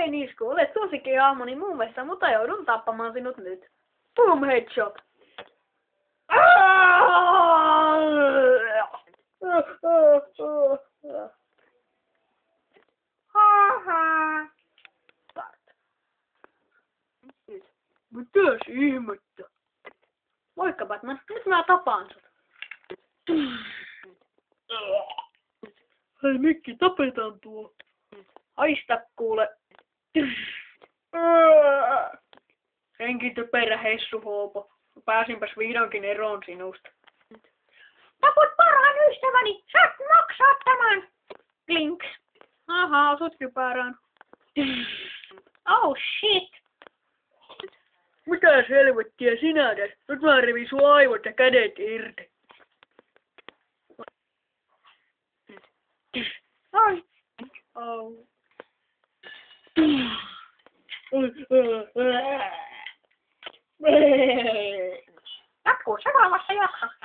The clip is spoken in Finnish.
Hei Nisku, olet suosikki aamuni mun mielestä, mutta joudun tappamaan sinut nyt. Boom headshot. Start. Nyt. Mitäs ihmettä? Moikka Batman, nyt mä tapaan sut. Hei Mikki, tapetaan tuo. Haista kuule. Senkin typerä hessuhoopo. Pääsinpäs vihdoinkin eroon sinusta. Taput parhaan ystäväni! Saat maksaa tämän! Klinks. Aha, osut kypärään. Oh shit! Mitä helvettiä sinä tässä? Nyt mä revin sun aivot ja kädet irti. Ai! Oh. Jatkuu seuraavassa jaksossa.